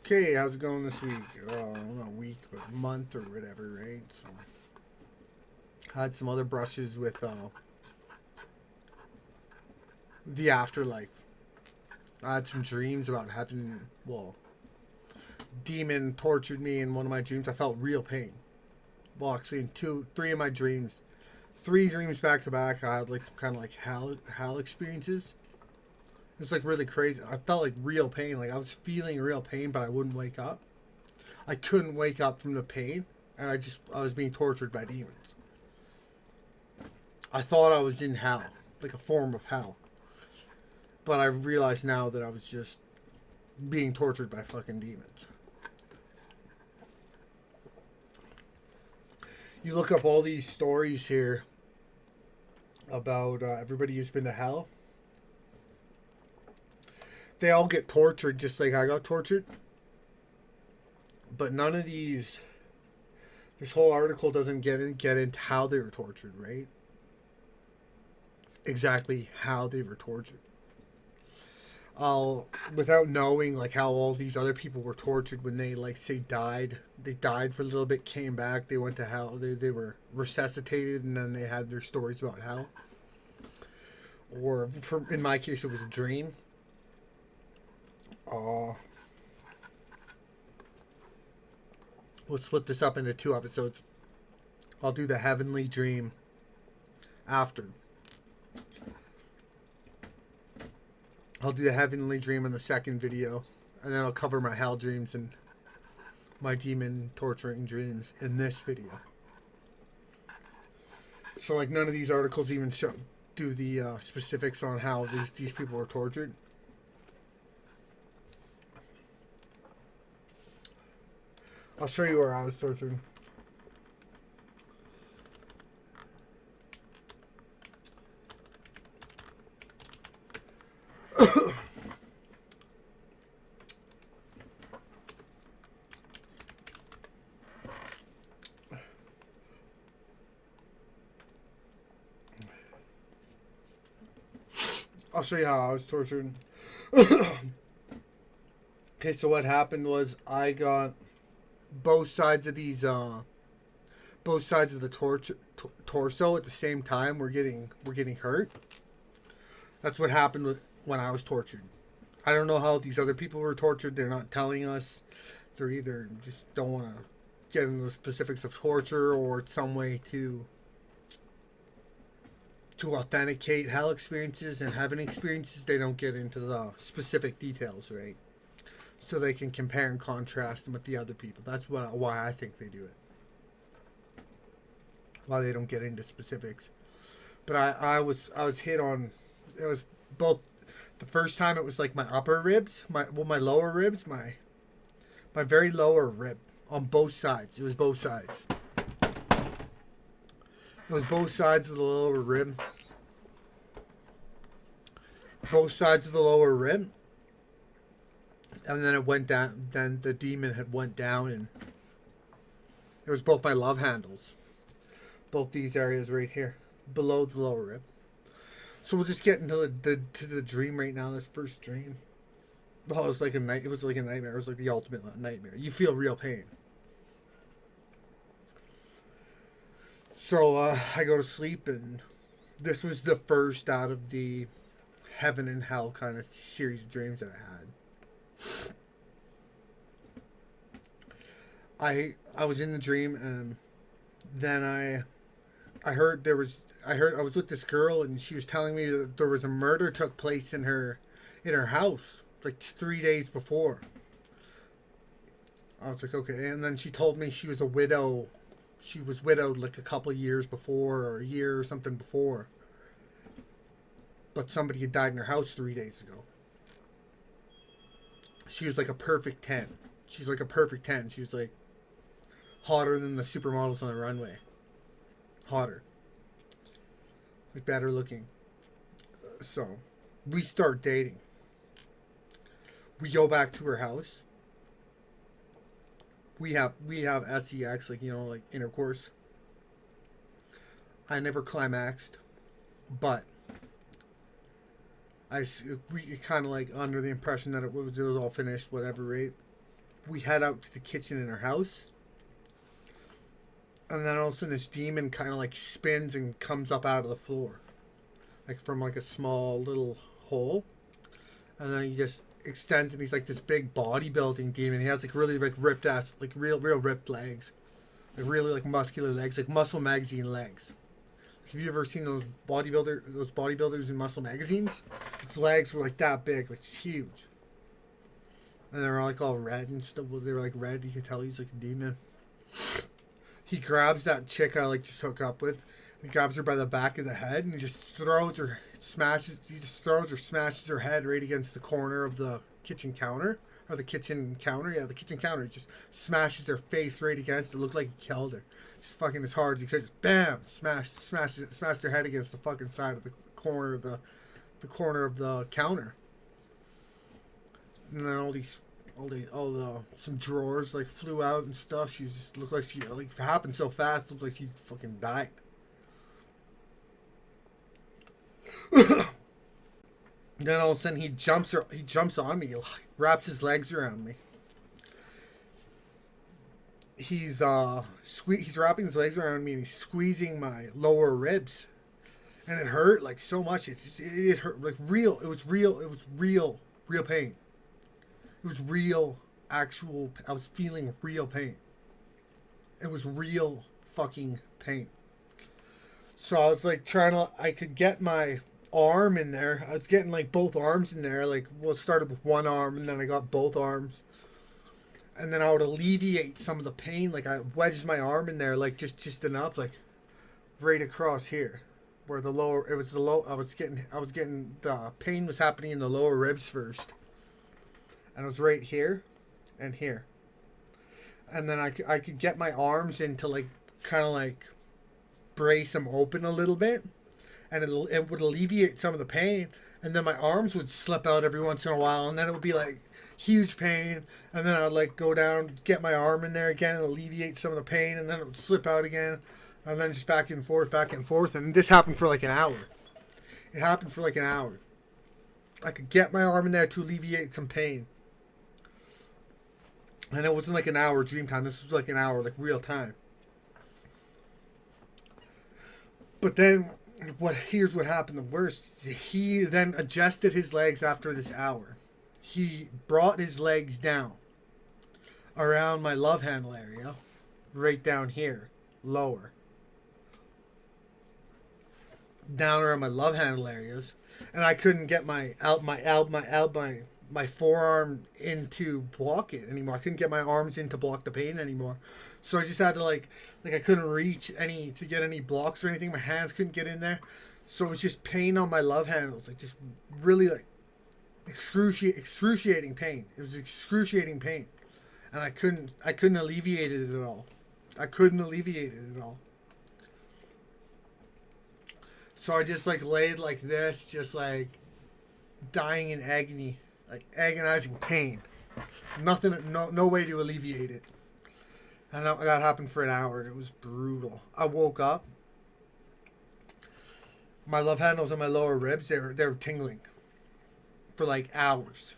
Okay, how's it going this week? Not week, but month or whatever, right? So, had some other brushes with the afterlife. I had some dreams about having, demon tortured me in one of my dreams. I felt real pain. Well, actually, in three of my dreams, three dreams back to back, I had like some kind of like hell experiences. It's like really crazy. I felt like real pain. Like I was feeling real pain, but I wouldn't wake up. I couldn't wake up from the pain, and I was being tortured by demons. I thought I was in hell, like a form of hell. But I realize now that I was just being tortured by fucking demons. You look up all these stories here about everybody who's been to hell. They all get tortured just like I got tortured. But none of these. This whole article doesn't get into how they were tortured, right? Exactly how they were tortured. Without knowing like how all these other people were tortured when they like say died. They died for a little bit, came back, they went to hell. They were resuscitated, and then they had their stories about hell. Or in my case, it was a dream. We'll split this up into two episodes. I'll do the heavenly dream after. I'll do the heavenly dream in the second video, and then I'll cover my hell dreams and my demon torturing dreams in this video. So, like, none of these articles even do the specifics on how these people were tortured. I'll show you where I was tortured. I'll show you how I was tortured. Okay, so what happened was I got both sides of these, both sides of the torso at the same time. We're getting hurt. That's what happened when I was tortured. I don't know how these other people were tortured. They're not telling us. They're either just don't want to get into the specifics of torture, or it's some way to authenticate hell experiences and heaven experiences. They don't get into the specific details, right? So they can compare and contrast them with the other people. That's why I think they do it. Why they don't get into specifics. But I was hit on. It was both. The first time it was like my upper ribs, my lower ribs, my very lower rib on both sides. It was both sides. It was both sides of the lower rib. Both sides of the lower rib. And then it went down. Then the demon had went down, and it was both my love handles. Both these areas right here, below the lower rib. So we'll just get into the dream right now. This first dream. Oh, it was like a night. It was like a nightmare. It was like the ultimate nightmare. You feel real pain. So I go to sleep, and this was the first out of the heaven and hell kind of series of dreams that I had. I was in the dream, and then I heard I was with this girl, and she was telling me that there was a murder took place in her house like 3 days before. I was like, okay, and then she told me she was a widow. She was widowed like a couple years before, or a year or something before. But somebody had died in her house 3 days ago. She was like a perfect 10. She's like a perfect 10. She was like hotter than the supermodels on the runway. Hotter. Like better looking. So we start dating. We go back to her house. We have sex, like, like intercourse. I never climaxed, but we kind of like under the impression that it was all finished, whatever, right? we head out to the kitchen in our house. And then all of a sudden this demon kind of like spins and comes up out of the floor. Like from like a small little hole. And then he just extends and he's like this big bodybuilding demon. He has like really like ripped ass, like real ripped legs. Like really like muscular legs, like Muscle Magazine legs. Like, have you ever seen those bodybuilders in Muscle Magazines? Its legs were like that big, like it's huge. And they were like all red and stuff. They were like red. You can tell he's like a demon. He grabs that chick I like just hook up with. He grabs her by the back of the head and he just throws her, smashes her head right against the corner of the kitchen counter. Or the kitchen counter. Yeah, the kitchen counter. He just smashes her face right against it. Looked like he killed her. Just fucking as hard as he could. Just bam! Smashed her head against the fucking side of the corner of the corner of the counter. And then some drawers like flew out and stuff. She just looked like she like it happened so fast. Looked like she fucking died. Then all of a sudden he jumps on me, wraps his legs around me. He's wrapping his legs around me and he's squeezing my lower ribs, and it hurt like so much. It hurt like real. It was real pain. It was real, actual. I was feeling real pain. It was real fucking pain. So I was like I could get my arm in there. I was getting like both arms in there. Like, well, it started with one arm and then I got both arms. And then I would alleviate some of the pain. Like I wedged my arm in there, like just enough, like right across here. Where the lower, it was the low, I was getting, the pain was happening in the lower ribs first. And it was right here and here. And then I could get my arms into like, kind of like brace them open a little bit. And it would alleviate some of the pain. And then my arms would slip out every once in a while. And then it would be like huge pain. And then I'd like go down, get my arm in there again and alleviate some of the pain. And then it would slip out again. And then just back and forth, back and forth. And this happened for like an hour. It happened for like an hour. I could get my arm in there to alleviate some pain. And it wasn't like an hour dream time. This was like an hour, like real time. But then, here's what happened the worst. He then adjusted his legs after this hour. He brought his legs down around my love handle area, right down here, lower. Down around my love handle areas, and I couldn't get my forearm in to block it anymore. I couldn't get my arms in to block the pain anymore. So I just had to like I couldn't reach to get any blocks or anything. My hands couldn't get in there. So it was just pain on my love handles, like just really like excruciating pain. It was excruciating pain, and I couldn't alleviate it at all. I couldn't alleviate it at all. So I just like laid like this, just like dying in agony, like agonizing pain. Nothing, no way to alleviate it. And that happened for an hour. It was brutal. I woke up. My love handles and my lower ribs, they were tingling for like hours.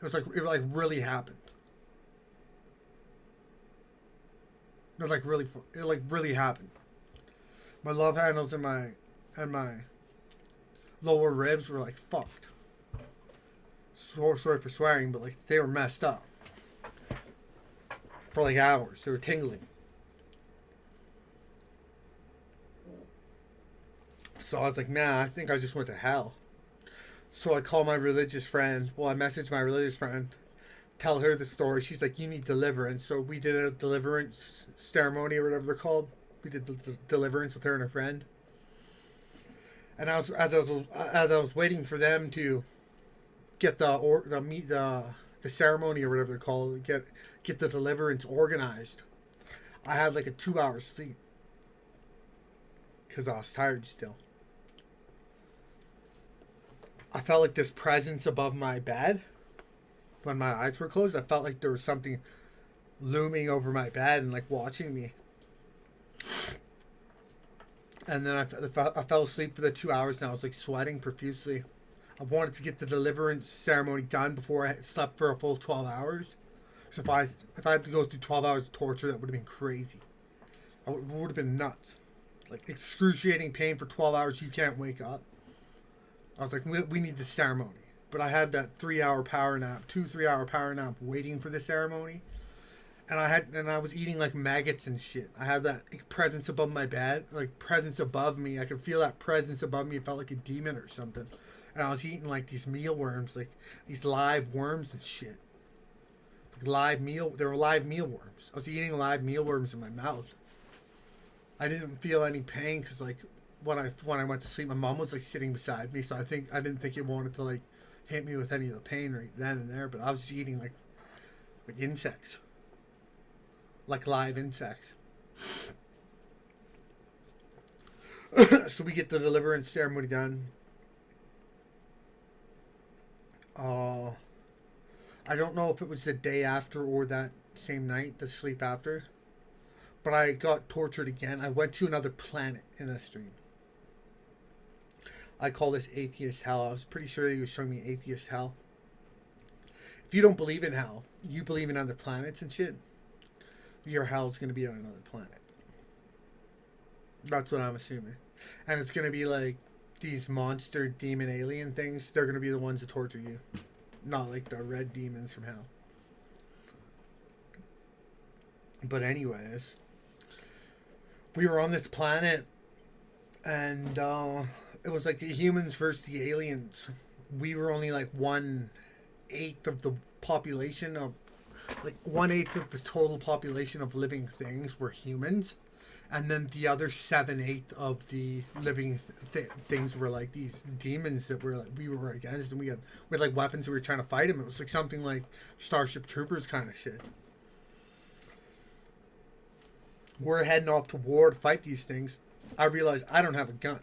It really happened. It really happened. My love handles and my lower ribs were like fucked. Sorry for swearing, but like they were messed up for like hours. They were tingling. So I was like, nah, I think I just went to hell. So I called my religious friend. Well, I messaged my religious friend, tell her the story. She's like, you need deliverance. So we did a deliverance ceremony or whatever they're called. We did the deliverance with her and her friend. And as I was waiting for them to get the ceremony or whatever they're called, get the deliverance organized, I had like a 2-hour sleep because I was tired still. I felt like this presence above my bed when my eyes were closed. I felt like there was something looming over my bed and like watching me. And then I fell asleep for the 2 hours and I was like sweating profusely. I wanted to get the deliverance ceremony done before I slept for a full 12 hours. Because if I had to go through 12 hours of torture, that would have been crazy. It would have been nuts. Like excruciating pain for 12 hours, you can't wake up. I was like, we need the ceremony. But I had that 3-hour power nap, 3-hour power nap waiting for the ceremony. And I was eating like maggots and shit. I had that presence above my bed, like presence above me. I could feel that presence above me. It felt like a demon or something. And I was eating like these mealworms, like these live worms and shit. They were live mealworms. I was eating live mealworms in my mouth. I didn't feel any pain because like when I went to sleep, my mom was like sitting beside me, so I didn't think it wanted to like hit me with any of the pain right then and there. But I was just eating like insects, like live insects. So we get the deliverance ceremony done. I don't know if it was the day after or that same night, the sleep after. But I got tortured again. I went to another planet in this dream. I call this atheist hell. I was pretty sure he was showing me atheist hell. If you don't believe in hell, you believe in other planets and shit, your hell's going to be on another planet. That's what I'm assuming. And it's going to be like these monster demon alien things. They're going to be the ones that torture you. Not like the red demons from hell. But anyways, we were on this planet, and it was like the humans versus the aliens. We were only like 1/8 of the population of, like 1/8 of the total population of living things were humans, and then the other 7/8 of the living things were like these demons that we were against, and we had like weapons. We were trying to fight them. It was like something like Starship Troopers kind of shit. We're heading off to war to fight these things. I realized I don't have a gun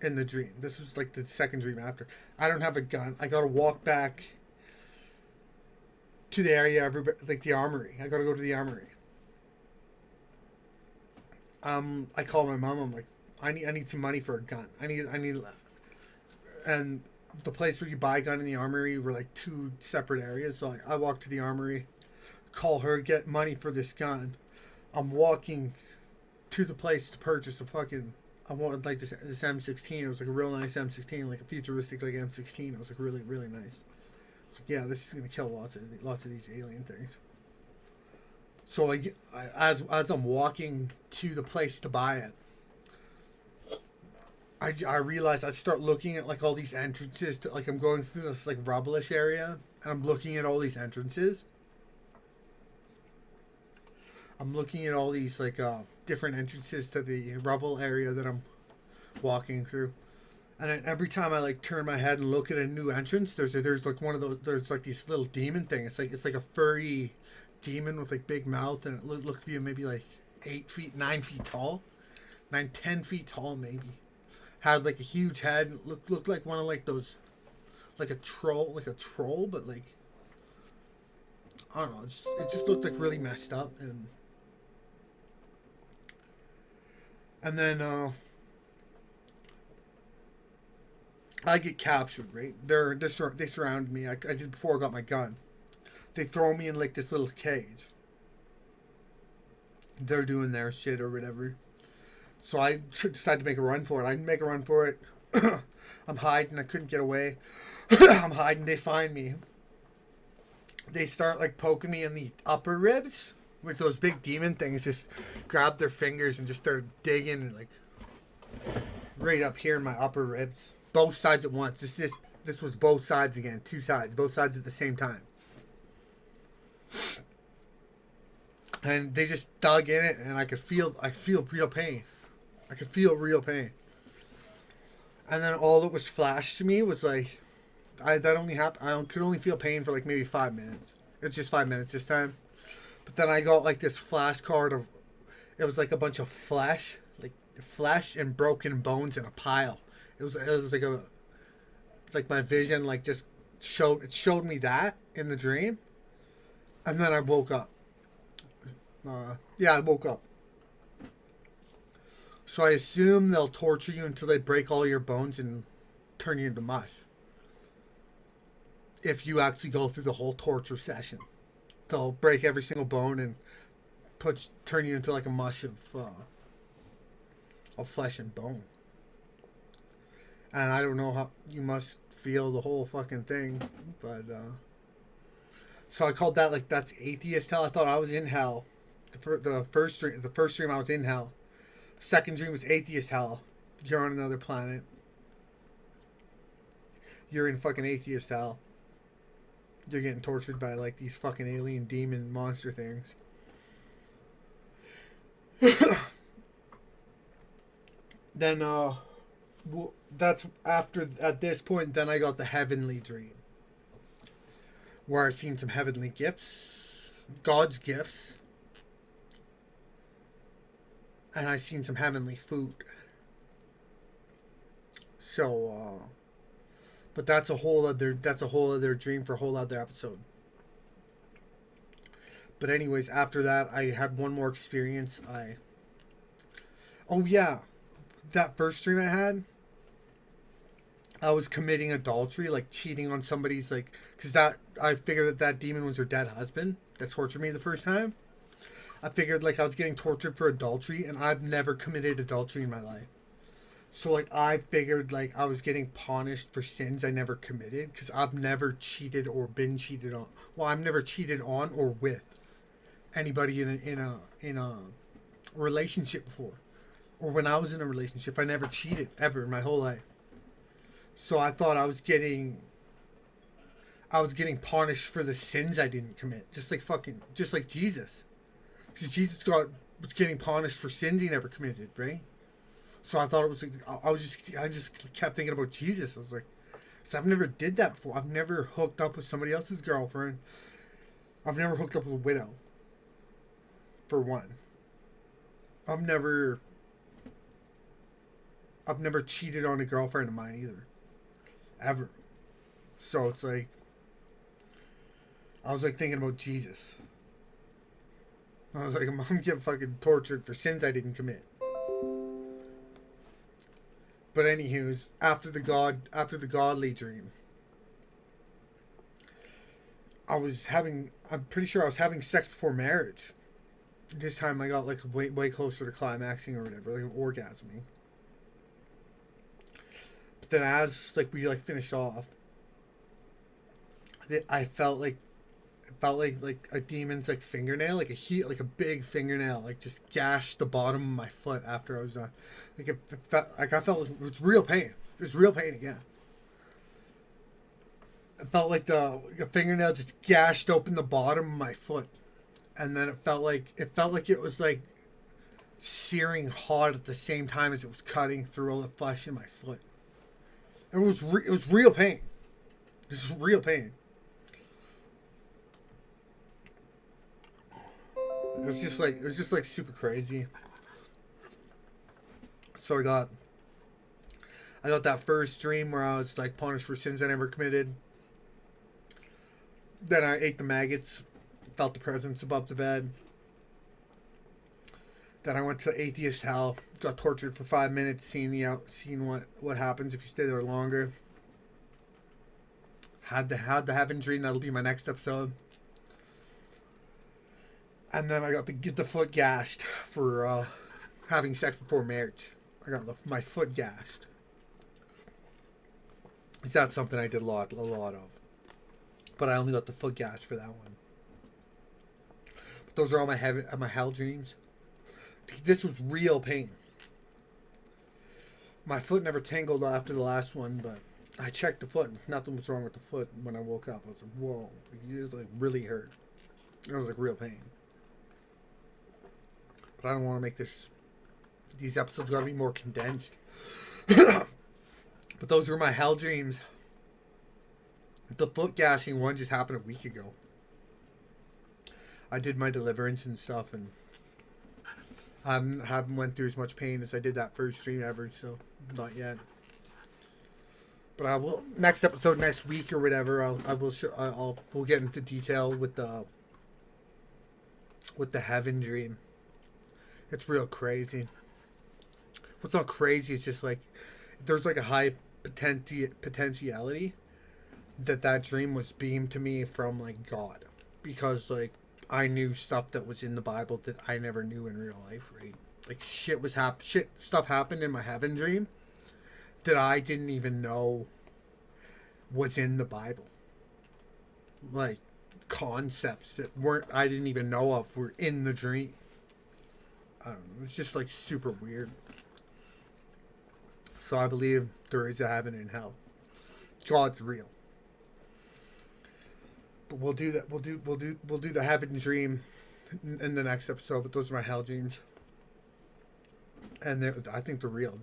in the dream. This was like the second dream after. I don't have a gun. I gotta walk back to the area, like the armory. I gotta go to the armory. I call my mom. I'm like, I need some money for a gun. I need. And the place where you buy a gun in the armory were like two separate areas. So I walk to the armory, call her, get money for this gun. I'm walking to the place to purchase a fucking. I wanted like this M16. It was like a real nice M16, like a futuristic like M16. It was like really really nice. It's like, yeah, this is gonna kill lots of these alien things. So as I'm walking to the place to buy it, I realized I start looking at like all these entrances to, like I'm going through this like rubblish area, and I'm looking at all these entrances. I'm looking at all these like different entrances to the rubble area that I'm walking through, and then every time I like turn my head and look at a new entrance, there's like one of those. There's like these little demon thing. It's like a furry demon with like big mouth, and it looked to be maybe like 8 feet, 9 feet tall, 10 feet tall maybe. Had like a huge head. Looked like one of like those, like a troll, but like I don't know. It just looked like really messed up and then I get captured, right? They surround me. I did before I got my gun. They throw me in like this little cage. They're doing their shit or whatever. So I decide to make a run for it. I make a run for it. I'm hiding. I couldn't get away. I'm hiding. They find me. They start like poking me in the upper ribs. Like those big demon things just grabbed their fingers and just started digging like right up here in my upper ribs. Both sides at once. This was both sides again. Two sides. Both sides at the same time. And they just dug in it, and I feel real pain. I could feel real pain. And then all that was flashed to me was like, that only happened. I could only feel pain for like maybe 5 minutes. It's just 5 minutes this time. But then I got like this flashcard of, it was like a bunch of flesh and broken bones in a pile. It was like my vision like just showed me that in the dream, and then I woke up. I woke up. So I assume they'll torture you until they break all your bones and turn you into mush. If you actually go through the whole torture session. they'll break every single bone and turn you into like a mush of flesh and bone. And I don't know how you must feel the whole fucking thing, but so I called that like that's atheist hell. I thought I was in hell. The first dream I was in hell. Second dream was atheist hell. You're on another planet. You're in fucking atheist hell. You're getting tortured by like these fucking alien demon monster things. Then that's after at this point then I got the heavenly dream. Where I seen some heavenly gifts. God's gifts. And I seen some heavenly food. So but that's a whole other dream for a whole other episode. But anyways, after that I had one more experience. Oh yeah. That first dream I had, I was committing adultery, like cheating on somebody's, like, because that I figured that demon was her dead husband that tortured me the first time. I figured like I was getting tortured for adultery, and I've never committed adultery in my life. So like I figured like I was getting punished for sins I never committed because I've never cheated or been cheated on. Well, I've never cheated on or with anybody in a relationship before, or when I was in a relationship, I never cheated ever in my whole life. So I thought I was getting punished for the sins I didn't commit, just like Jesus, because Jesus was getting punished for sins he never committed, right? So I thought it was like, I just kept thinking about Jesus. I was like, because I've never did that before. I've never hooked up with somebody else's girlfriend. I've never hooked up with a widow. For one, I've never cheated on a girlfriend of mine either. Ever. So it's like, I was like thinking about Jesus. I was like, I'm getting fucking tortured for sins I didn't commit. But anywho's, after the godly dream, I'm pretty sure I was having sex before marriage. This time I got like way closer to climaxing or whatever, like orgasming. But then as like we like finished off, I felt like a demon's like fingernail, like a big fingernail, like just gashed the bottom of my foot after I was done. Like I felt it was real pain. It was real pain again. It felt like a fingernail just gashed open the bottom of my foot, and then it felt like it was like searing hot at the same time as it was cutting through all the flesh in my foot. It was real pain. This is real pain. It was just like super crazy. So I got that first dream where I was like punished for sins I never committed. Then I ate the maggots, felt the presence above the bed. Then I went to atheist hell, got tortured for 5 minutes, seeing what happens if you stay there longer. Had the heaven dream. That'll be my next episode. And then I got to get the foot gashed for having sex before marriage. I got my foot gashed. That's something I did a lot of. But I only got the foot gashed for that one. But those are all my hell dreams. This was real pain. My foot never tingled after the last one, but I checked the foot and nothing was wrong with the foot when I woke up. I was like, whoa, it was like really hurt. It was like real pain. But I don't want to make these episodes gotta be more condensed. But those were my hell dreams. The foot gashing one just happened a week ago. I did my deliverance and stuff, and I haven't went through as much pain as I did that first dream ever, so not yet. But I will next episode next week or whatever. We'll get into detail with the heaven dream. It's real crazy. What's not crazy is just like there's like a high potentiality that dream was beamed to me from like God. because like I knew stuff that was in the Bible that I never knew in real life, right? Like shit stuff happened in my heaven dream that I didn't even know was in the Bible. Like concepts that weren't I didn't even know of were in the dream. I don't know. It was just like super weird. So I believe there is a heaven and hell. God's real. But we'll do that. We'll do the heaven dream in the next episode. But those are my hell dreams, and I think they're real.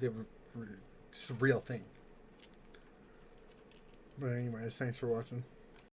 It's a real thing. But anyways, thanks for watching.